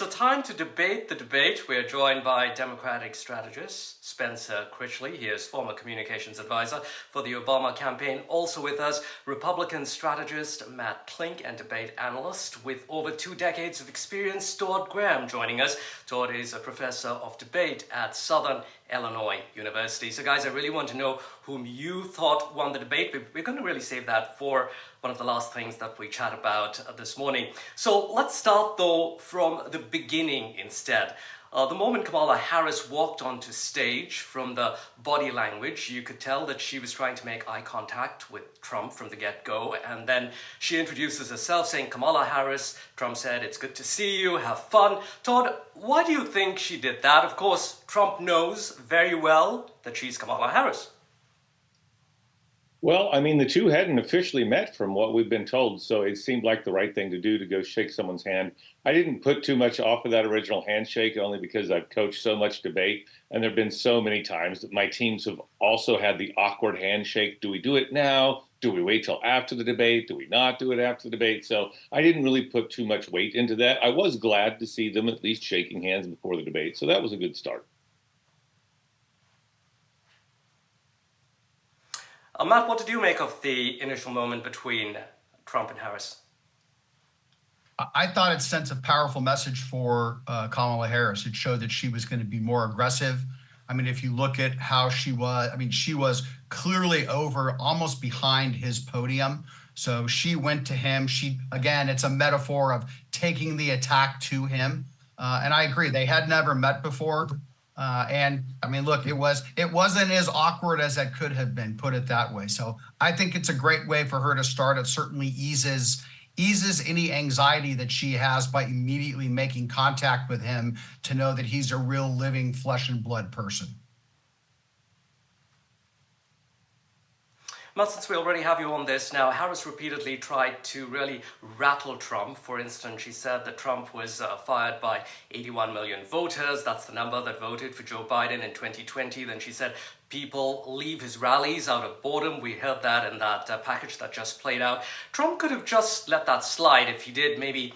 so time to debate the debate. We're joined by Democratic strategist Spencer Critchley. He is former communications advisor for the Obama campaign. Also with us, Republican strategist Matt Klink and debate analyst with over 2 decades of experience, Todd Graham, joining us. Todd is a professor of debate at Southern Illinois University. So guys, I really want to know whom you thought won the debate. We're going to really save that for one of the last things that we chat about this morning. So let's start though from the beginning instead. The moment Kamala Harris walked onto stage, from the body language, you could tell that she was trying to make eye contact with Trump from the get-go. And then she introduces herself saying, "Kamala Harris." Trump said, "It's good to see you, have fun." Todd, why do you think she did that? Of course, Trump knows very well that she's Kamala Harris. Well, I mean, the two hadn't officially met from what we've been told, so it seemed like the right thing to do to go shake someone's hand. I didn't put too much off of that original handshake, only because I've coached so much debate, and there have been so many times that my teams have also had the awkward handshake. Do we do it now? Do we wait till after the debate? Do we not do it after the debate? So I didn't really put too much weight into that. I was glad to see them at least shaking hands before the debate, so that was a good start. Matt, what did you make of the initial moment between Trump and Harris? I thought it sent a powerful message for Kamala Harris. It showed that she was going to be more aggressive. I mean, if you look at how she was, she was clearly over, almost behind his podium. So she went to him. Again, it's a metaphor of taking the attack to him. And I agree, they had never met before. And I mean, look, it wasn't as awkward as it could have been, put it that way. So I think it's a great way for her to start. It certainly eases any anxiety that she has by immediately making contact with him, to know that he's a real living flesh and blood person. Well, since we already have you on this now, Harris repeatedly tried to really rattle Trump. For instance, she said that Trump was fired by 81 million voters. That's the number that voted for Joe Biden in 2020. Then she said people leave his rallies out of boredom. We heard that in that package that just played out. Trump could have just let that slide. If he did, maybe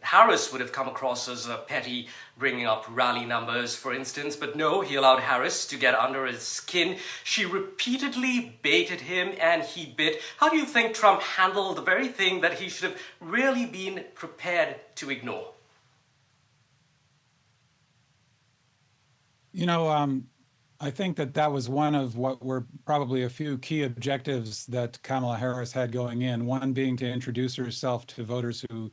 Harris would have come across as a petty, bringing up rally numbers, for instance. But no, he allowed Harris to get under his skin. She repeatedly baited him and he bit. How do you think Trump handled the very thing that he should have really been prepared to ignore? You know, I think that was one of what were probably a few key objectives that Kamala Harris had going in. One being to introduce herself to voters who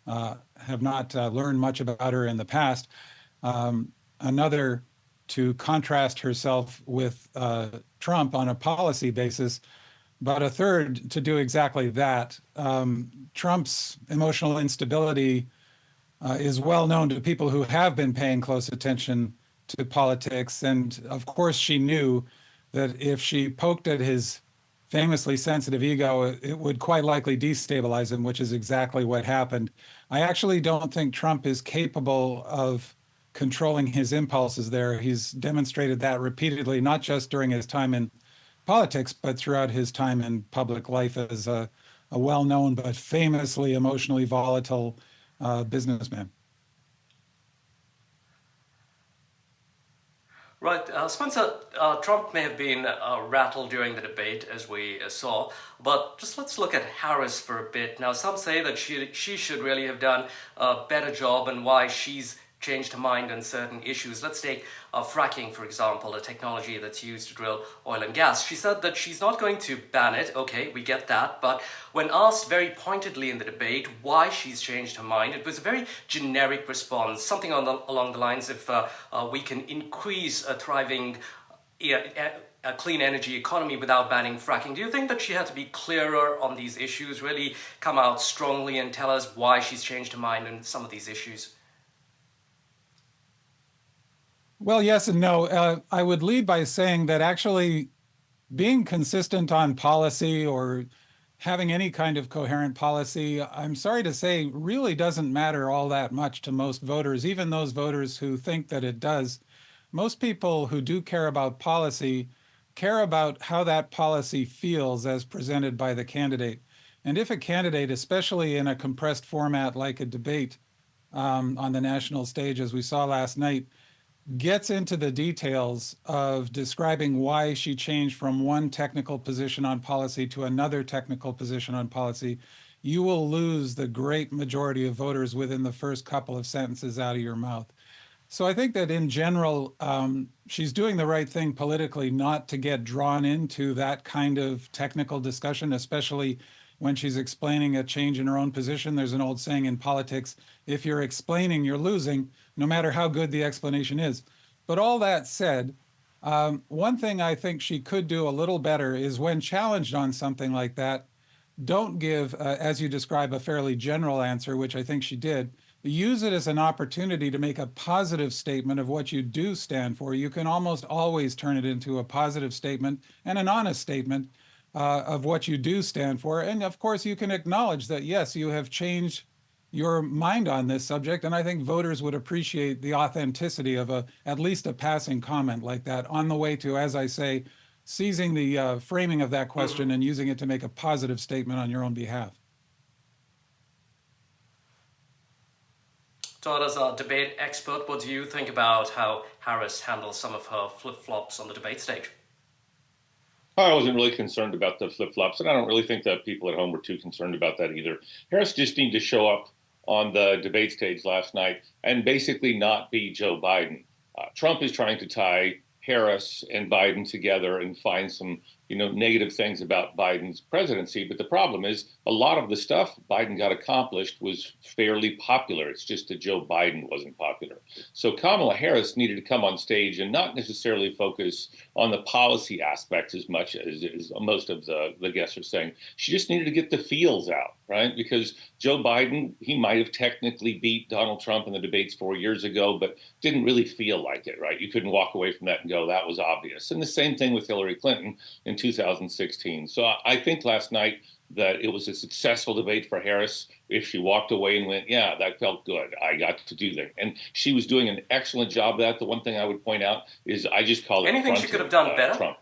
have not learned much about her in the past. Another, to contrast herself with Trump on a policy basis. But a third, to do exactly that. Trump's emotional instability is well known to people who have been paying close attention to politics. And of course, she knew that if she poked at his famously sensitive ego, it would quite likely destabilize him, which is exactly what happened. I actually don't think Trump is capable of controlling his impulses there. He's demonstrated that repeatedly, not just during his time in politics, but throughout his time in public life as a well-known but famously emotionally volatile businessman. Right, Spencer, Trump may have been rattled during the debate, as we saw, but just let's look at Harris for a bit. Now, some say that she should really have done a better job, and why she's changed her mind on certain issues. Let's take fracking, for example, a technology that's used to drill oil and gas. She said that she's not going to ban it. Okay, we get that. But when asked very pointedly in the debate why she's changed her mind, it was a very generic response, something along the lines of we can increase a thriving a clean energy economy without banning fracking. Do you think that she had to be clearer on these issues, really come out strongly and tell us why she's changed her mind on some of these issues? Well, yes and no. I would lead by saying that actually being consistent on policy, or having any kind of coherent policy, I'm sorry to say, really doesn't matter all that much to most voters, even those voters who think that it does. Most people who do care about policy care about how that policy feels as presented by the candidate. And if a candidate, especially in a compressed format like a debate, on the national stage, as we saw last night, gets into the details of describing why she changed from one technical position on policy to another technical position on policy, you will lose the great majority of voters within the first couple of sentences out of your mouth. So I think that in general, she's doing the right thing politically not to get drawn into that kind of technical discussion, especially when she's explaining a change in her own position. There's an old saying in politics, if you're explaining, you're losing, no matter how good the explanation is. But all that said, one thing I think she could do a little better is when challenged on something like that, don't give, as you describe, a fairly general answer, which I think she did. Use it as an opportunity to make a positive statement of what you do stand for. You can almost always turn it into a positive statement and an honest statement of what you do stand for. And of course, you can acknowledge that, yes, you have changed your mind on this subject. And I think voters would appreciate the authenticity of at least a passing comment like that on the way to, as I say, seizing the framing of that question and using it to make a positive statement on your own behalf. Todd, as a debate expert, what do you think about how Harris handles some of her flip-flops on the debate stage? I wasn't really concerned about the flip-flops, and I don't really think that people at home were too concerned about that either. Harris just needed to show up on the debate stage last night and basically not be Joe Biden. Trump is trying to tie Harris and Biden together and find some, negative things about Biden's presidency. But the problem is a lot of the stuff Biden got accomplished was fairly popular. It's just that Joe Biden wasn't popular. So Kamala Harris needed to come on stage and not necessarily focus on the policy aspects as much as most of the guests are saying. She just needed to get the feels out, right? Because Joe Biden, he might have technically beat Donald Trump in the debates 4 years ago, but didn't really feel like it, right? You couldn't walk away from that and go, that was obvious. And the same thing with Hillary Clinton in 2016. So I think last night that it was a successful debate for Harris. If she walked away and went, yeah, that felt good, I got to do that. And she was doing an excellent job of that. The one thing I would point out is I just call it anything she could have done better? Trump.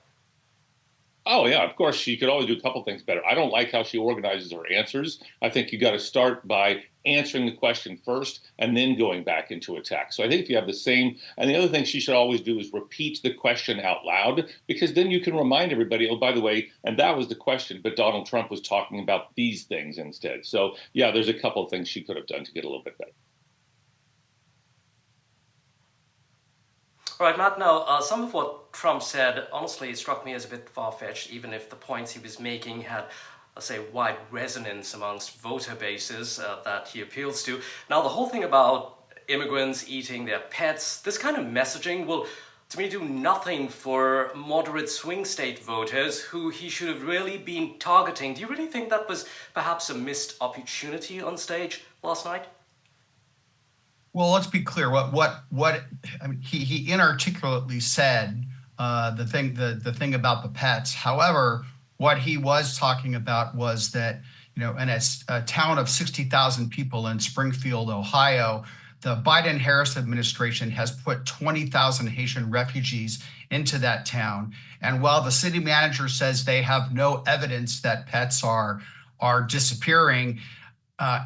Oh, yeah, of course, she could always do a couple things better. I don't like how she organizes her answers. I think you got to start by answering the question first and then going back into attack. So I think if you have the same, and the other thing she should always do is repeat the question out loud, because then you can remind everybody, oh, by the way, and that was the question, but Donald Trump was talking about these things instead. So, yeah, there's a couple of things she could have done to get a little bit better. All right, Matt, now, some of what Trump said, honestly, struck me as a bit far-fetched, even if the points he was making had, let's say, wide resonance amongst voter bases that he appeals to. Now, the whole thing about immigrants eating their pets, this kind of messaging will, to me, do nothing for moderate swing state voters who he should have really been targeting. Do you really think that was perhaps a missed opportunity on stage last night? Well, let's be clear. I mean, he inarticulately said the thing about the pets. However, what he was talking about was that, in a town of 60,000 people in Springfield, Ohio, the Biden-Harris administration has put 20,000 Haitian refugees into that town. And while the city manager says they have no evidence that pets are disappearing,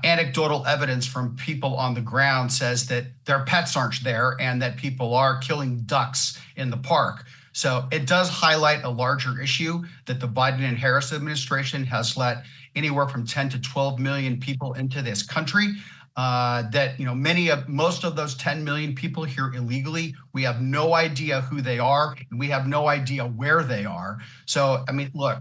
anecdotal evidence from people on the ground says that their pets aren't there and that people are killing ducks in the park. So it does highlight a larger issue that the Biden and Harris administration has let anywhere from 10 to 12 million people into this country. Most of those 10 million people here illegally, we have no idea who they are, and we have no idea where they are. So, I mean, look,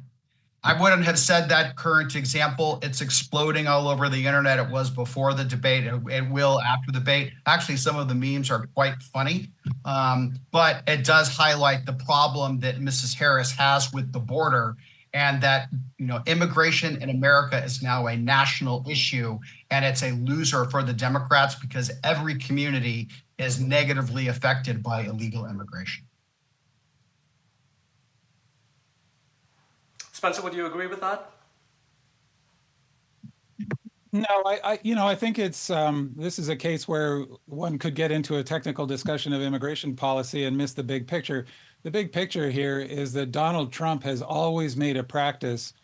I wouldn't have said that current example. It's exploding all over the internet. It was before the debate. It will after the debate. Actually, some of the memes are quite funny, but it does highlight the problem that Mrs. Harris has with the border, and that immigration in America is now a national issue, and it's a loser for the Democrats because every community is negatively affected by illegal immigration. Spencer, would you agree with that? No, I think it's this is a case where one could get into a technical discussion of immigration policy and miss the big picture. The big picture here is that Donald Trump has always made a practice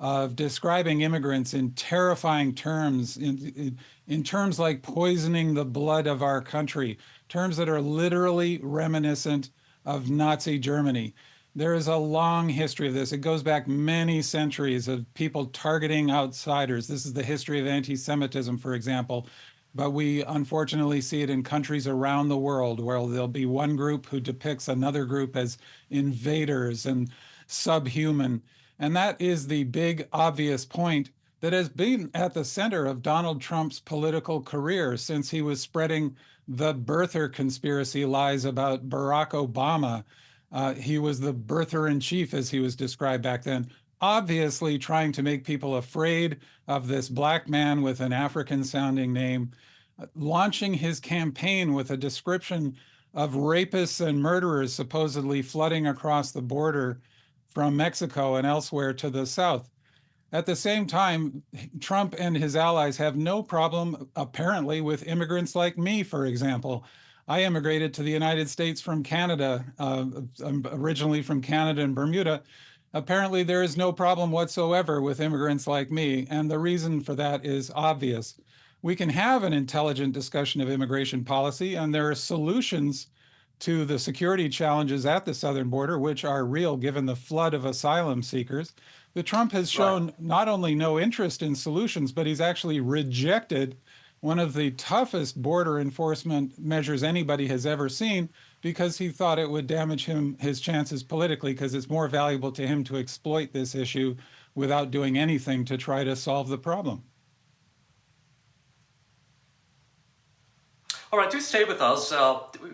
of describing immigrants in terrifying terms, in terms like poisoning the blood of our country, terms that are literally reminiscent of Nazi Germany. There is a long history of this. It goes back many centuries of people targeting outsiders. This is the history of anti-Semitism, for example. But we unfortunately see it in countries around the world where there'll be one group who depicts another group as invaders and subhuman. And that is the big obvious point that has been at the center of Donald Trump's political career since he was spreading the birther conspiracy lies about Barack Obama. He was the birther in chief, as he was described back then, obviously trying to make people afraid of this black man with an African sounding name, launching his campaign with a description of rapists and murderers supposedly flooding across the border from Mexico and elsewhere to the south. At the same time, Trump and his allies have no problem, apparently, with immigrants like me, for example. I immigrated to the United States from Canada, originally from Canada and Bermuda. Apparently, there is no problem whatsoever with immigrants like me, and the reason for that is obvious. We can have an intelligent discussion of immigration policy, and there are solutions to the security challenges at the southern border, which are real given the flood of asylum seekers. But Trump has shown not only no interest in solutions, but he's actually rejected one of the toughest border enforcement measures anybody has ever seen because he thought it would damage his chances politically, because it's more valuable to him to exploit this issue without doing anything to try to solve the problem. All right, do stay with us.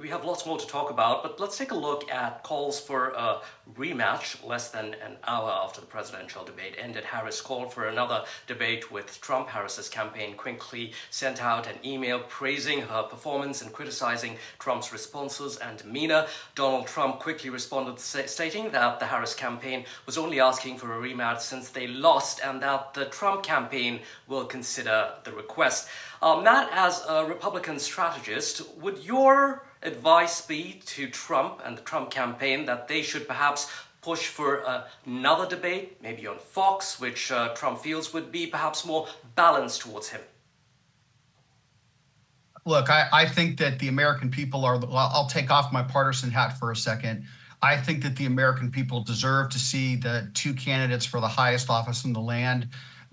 We have lots more to talk about, but let's take a look at calls for a rematch less than an hour after the presidential debate ended. Harris called for another debate with Trump. Harris's campaign quickly sent out an email praising her performance and criticizing Trump's responses and demeanor. Donald Trump quickly responded, stating that the Harris campaign was only asking for a rematch since they lost and that the Trump campaign will consider the request. Matt, as a Republican strategist, would your advice be to Trump and the Trump campaign that they should perhaps push for another debate, maybe on Fox, which Trump feels would be perhaps more balanced towards him? Look, I think that the American people are, I'll take off my partisan hat for a second. I think that the American people deserve to see the two candidates for the highest office in the land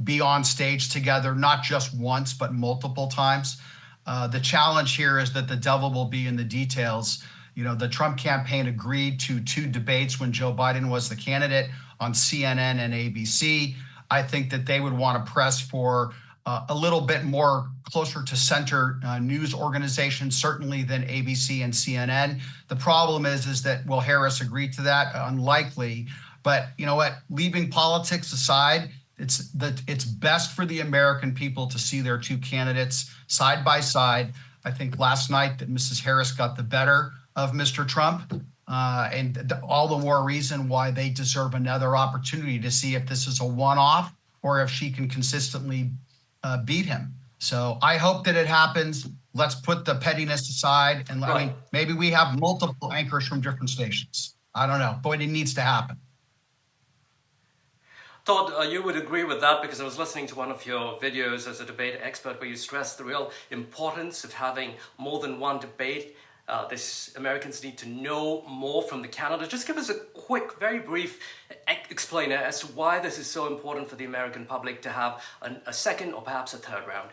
be on stage together, not just once, but multiple times. The challenge here is that the devil will be in the details. You know, the Trump campaign agreed to 2 debates when Joe Biden was the candidate on CNN and ABC. I think that they would want to press for a little bit more closer to center news organizations, certainly than ABC and CNN. The problem is that, will Harris agree to that? Unlikely. But you know what? Leaving politics aside, it's best for the American people to see their 2 candidates side by side. I think last night that Mrs. Harris got the better of Mr. Trump, and all the more reason why they deserve another opportunity to see if this is a one-off or if she can consistently beat him. So I hope that it happens. Let's put the pettiness aside, and I mean, maybe we have multiple anchors from different stations. I don't know, but it needs to happen. Todd, you would agree with that, because I was listening to one of your videos as a debate expert where you stressed the real importance of having more than one debate. Americans need to know more from the candidate. Just give us a quick, very brief explainer as to why this is so important for the American public to have a second or perhaps a third round.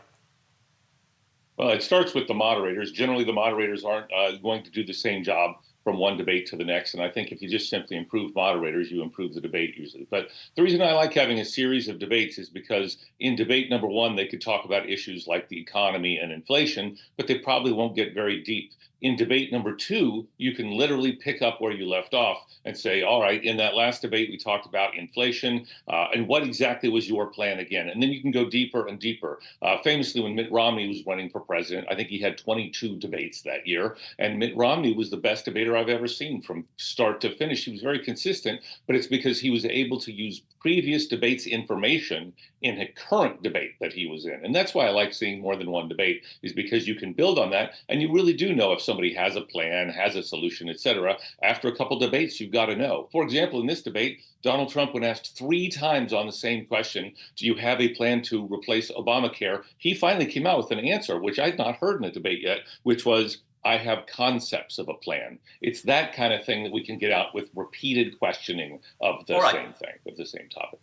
Well, it starts with the moderators. Generally, the moderators aren't going to do the same job from one debate to the next. And I think if you just simply improve moderators, you improve the debate usually. But the reason I like having a series of debates is because in debate number 1, they could talk about issues like the economy and inflation, but they probably won't get very deep. In debate number 2, you can literally pick up where you left off and say, all right, in that last debate, we talked about inflation, and what exactly was your plan again? And then you can go deeper and deeper. Famously, when Mitt Romney was running for president, I think he had 22 debates that year, and Mitt Romney was the best debater debater I've ever seen from start to finish. He was very consistent, but it's because he was able to use previous debates information in a current debate that he was in. And that's why I like seeing more than one debate, is because you can build on that, and you really do know if somebody has a plan, has a solution, etc. After a couple debates, you've got to know. For example, in this debate, Donald Trump, when asked 3 times on the same question, do you have a plan to replace Obamacare? He finally came out with an answer, which I'd not heard in a debate yet, which was, I have concepts of a plan. It's that kind of thing that we can get out with repeated questioning of the same thing, of the same topic.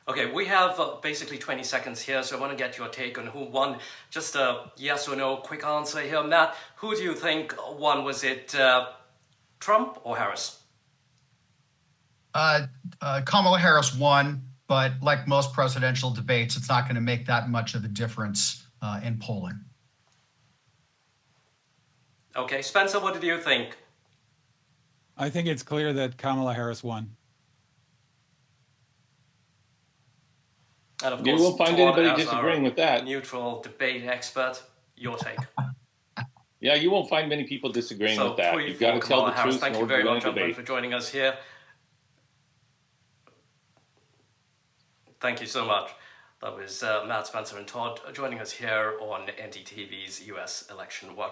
Okay, we have basically 20 seconds here, so I want to get your take on who won. Just a yes or no quick answer here. Matt, who do you think won? Was it Trump or Harris? Kamala Harris won, but like most presidential debates, it's not going to make that much of a difference in polling. Okay, Spencer, what did you think? I think it's clear that Kamala Harris won. And of course, you won't find Todd, anybody disagreeing with that. Neutral debate expert, your take. Yeah, you won't find many people disagreeing with that. You've got to tell the Harris. truth. Thank you very much, gentlemen, for joining us here. Thank you so much. That was Matt, Spencer, and Todd joining us here on NDTV's US Election Watch.